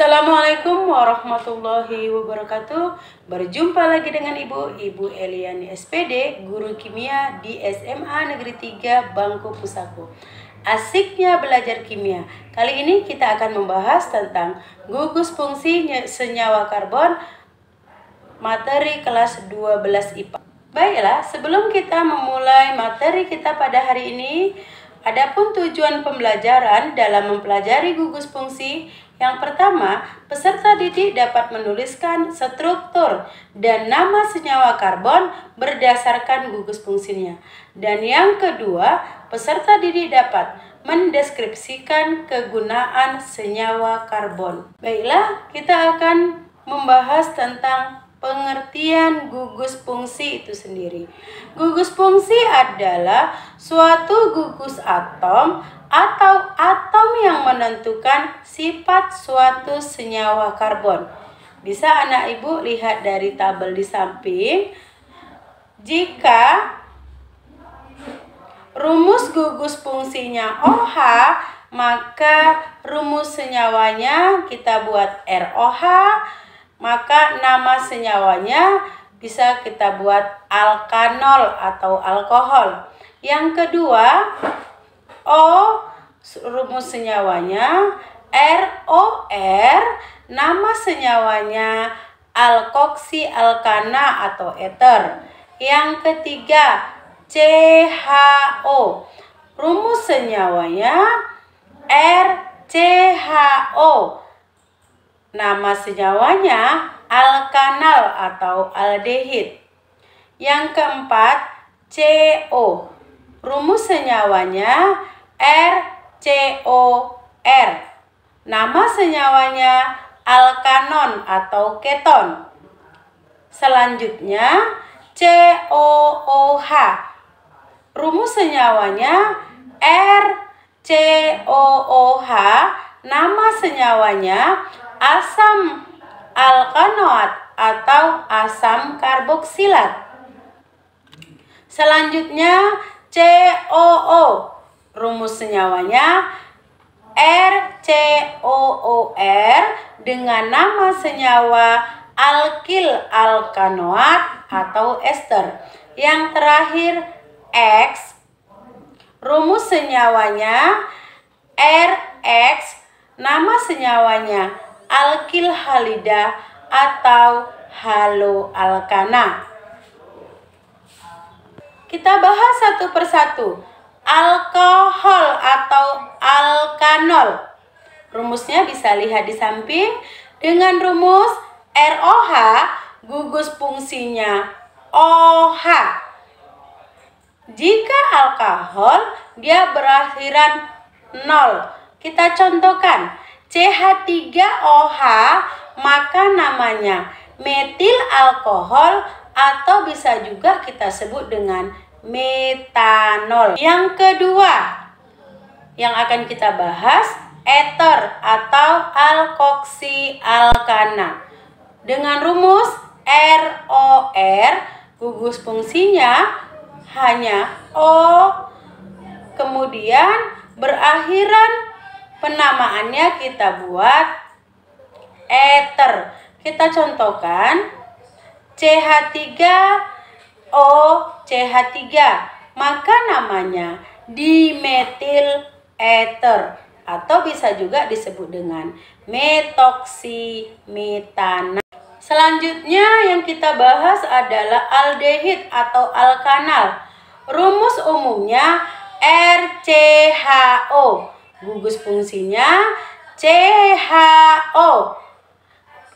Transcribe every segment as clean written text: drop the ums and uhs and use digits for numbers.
Assalamualaikum warahmatullahi wabarakatuh. Berjumpa lagi dengan Ibu Eliani SPD, guru kimia di SMA Negeri 3 Bangku Pusaku. Asiknya belajar kimia. Kali ini kita akan membahas tentang gugus fungsi senyawa karbon, materi kelas 12 IPA. Baiklah, sebelum kita memulai materi kita pada hari ini, adapun tujuan pembelajaran dalam mempelajari gugus fungsi. Yang pertama, peserta didik dapat menuliskan struktur dan nama senyawa karbon berdasarkan gugus fungsinya. Dan yang kedua, peserta didik dapat mendeskripsikan kegunaan senyawa karbon. Baiklah, kita akan membahas tentang pengertian gugus fungsi itu sendiri. Gugus fungsi adalah suatu gugus atom atau atom yang menentukan sifat suatu senyawa karbon. Bisa anak ibu lihat dari tabel di samping. Jika rumus gugus fungsinya OH, maka rumus senyawanya kita buat ROH, maka nama senyawanya bisa kita buat alkanol atau alkohol. Yang kedua, rumus senyawanya ROR, nama senyawanya alkoksi alkana atau eter. Yang ketiga, CHO, rumus senyawanya RCHO, nama senyawanya alkanal atau aldehid. Yang keempat, CO, rumus senyawanya RCOR, nama senyawanya alkanon atau keton. Selanjutnya COOH, rumus senyawanya RCOOH, nama senyawanya asam alkanoat atau asam karboksilat. Selanjutnya COO, rumus senyawanya RCOOR dengan nama senyawa alkil alkanoat atau ester. Yang terakhir X, rumus senyawanya RX, nama senyawanya alkil halida atau haloalkana. Kita bahas satu persatu. Alkohol atau alkanol, rumusnya bisa lihat di samping. Dengan rumus ROH, gugus fungsinya OH. Jika alkohol, dia berakhiran 0. Kita contohkan CH3OH, maka namanya metil alkohol atau bisa juga kita sebut dengan metanol. Yang kedua yang akan kita bahas, eter atau alkoksi alkana. Dengan rumus ROR, gugus fungsinya hanya O, kemudian berakhiran penamaannya kita buat eter. Kita contohkan CH3O CH3, maka namanya dimetil eter atau bisa juga disebut dengan metoksimetana. Selanjutnya yang kita bahas adalah aldehid atau alkanal. Rumus umumnya RCHO, gugus fungsinya CHO.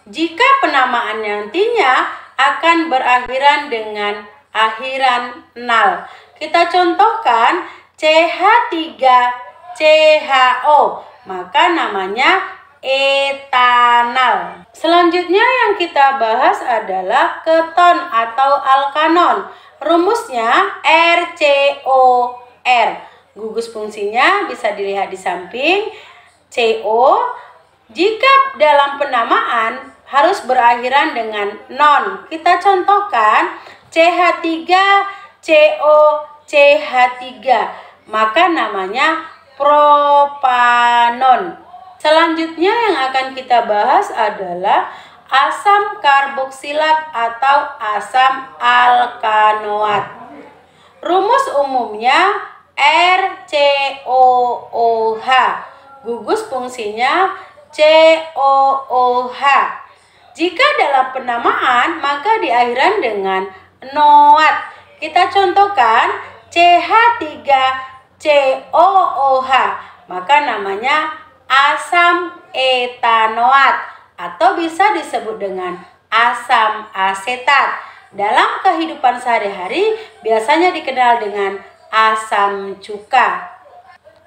Jika penamaan nantinya akan berakhiran dengan akhiran nal. Kita contohkan CH3CHO, maka namanya etanal. Selanjutnya yang kita bahas adalah keton atau alkanon. Rumusnya RCOR. Gugus fungsinya bisa dilihat di samping. CO, jika dalam penamaan harus berakhiran dengan non. Kita contohkan CH3COCH3, maka namanya propanon. Selanjutnya yang akan akan kita bahas adalah asam karboksilat atau asam alkanoat. Rumus umumnya RCOOH. Gugus fungsinya COOH. Jika dalam penamaan maka diakhirkan dengan noat. Kita contohkan CH3COOH, maka namanya asam etanoat atau bisa disebut dengan asam asetat. Dalam kehidupan sehari-hari biasanya dikenal dengan asam cuka.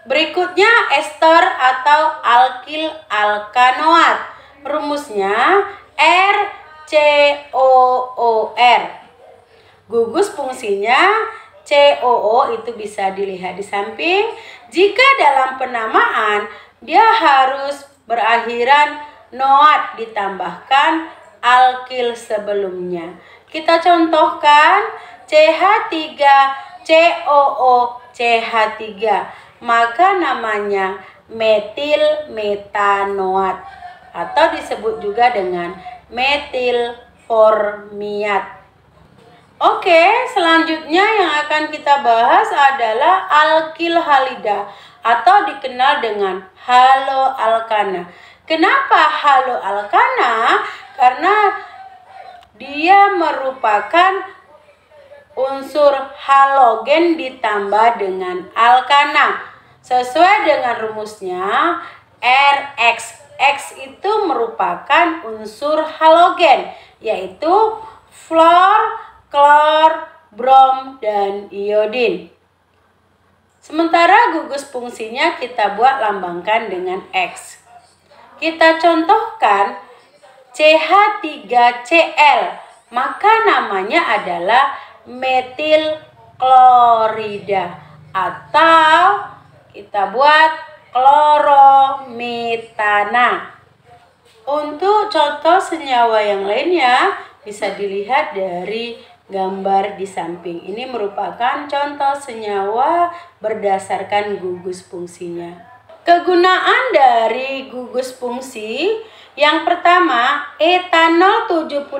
Berikutnya ester atau alkil alkanoat. Rumusnya RCOOR. Gugus fungsinya COO itu bisa dilihat di samping. Jika dalam penamaan dia harus berakhiran noat ditambahkan alkil sebelumnya. Kita contohkan CH3COOCH3, maka namanya metil metanoat atau disebut juga dengan metil formiat. Oke, selanjutnya yang akan kita bahas adalah alkil halida atau dikenal dengan haloalkana. Kenapa haloalkana? Karena dia merupakan unsur halogen ditambah dengan alkana. Sesuai dengan rumusnya RX. X itu merupakan unsur halogen, yaitu fluor, klor, brom, dan iodin. Sementara gugus fungsinya kita buat lambangkan dengan X. Kita contohkan CH3Cl, maka namanya adalah metil klorida atau kita buat klorometana. Untuk contoh senyawa yang lainnya bisa dilihat dari gambar di samping. Ini merupakan contoh senyawa berdasarkan gugus fungsinya. Kegunaan dari gugus fungsi yang pertama, etanol 70%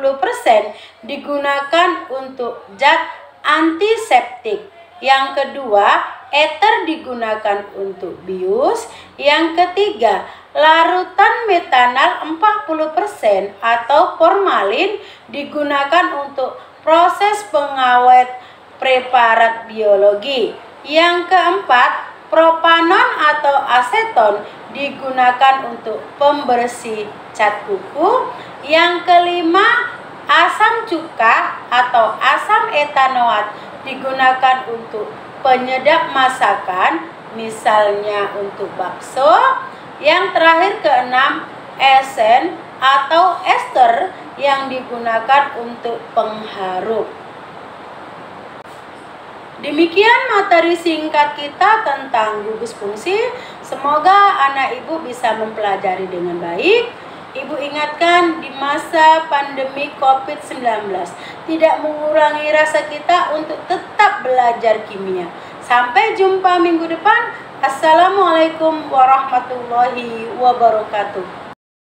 digunakan untuk zat antiseptik. Yang kedua, eter digunakan untuk bius. Yang ketiga, larutan metanal 40% atau formalin digunakan untuk proses pengawet preparat biologi. Yang keempat, propanon atau aseton digunakan untuk pembersih cat kuku. Yang kelima, asam cuka atau asam etanoat digunakan untuk penyedap masakan, misalnya untuk bakso. Yang terakhir keenam, esen atau ester yang digunakan untuk pengharum. Demikian materi singkat kita tentang gugus fungsi. Semoga anak ibu bisa mempelajari dengan baik. Ibu ingatkan di masa pandemi COVID-19 tidak mengurangi rasa kita untuk tetap belajar kimia. Sampai jumpa minggu depan. Assalamualaikum warahmatullahi wabarakatuh.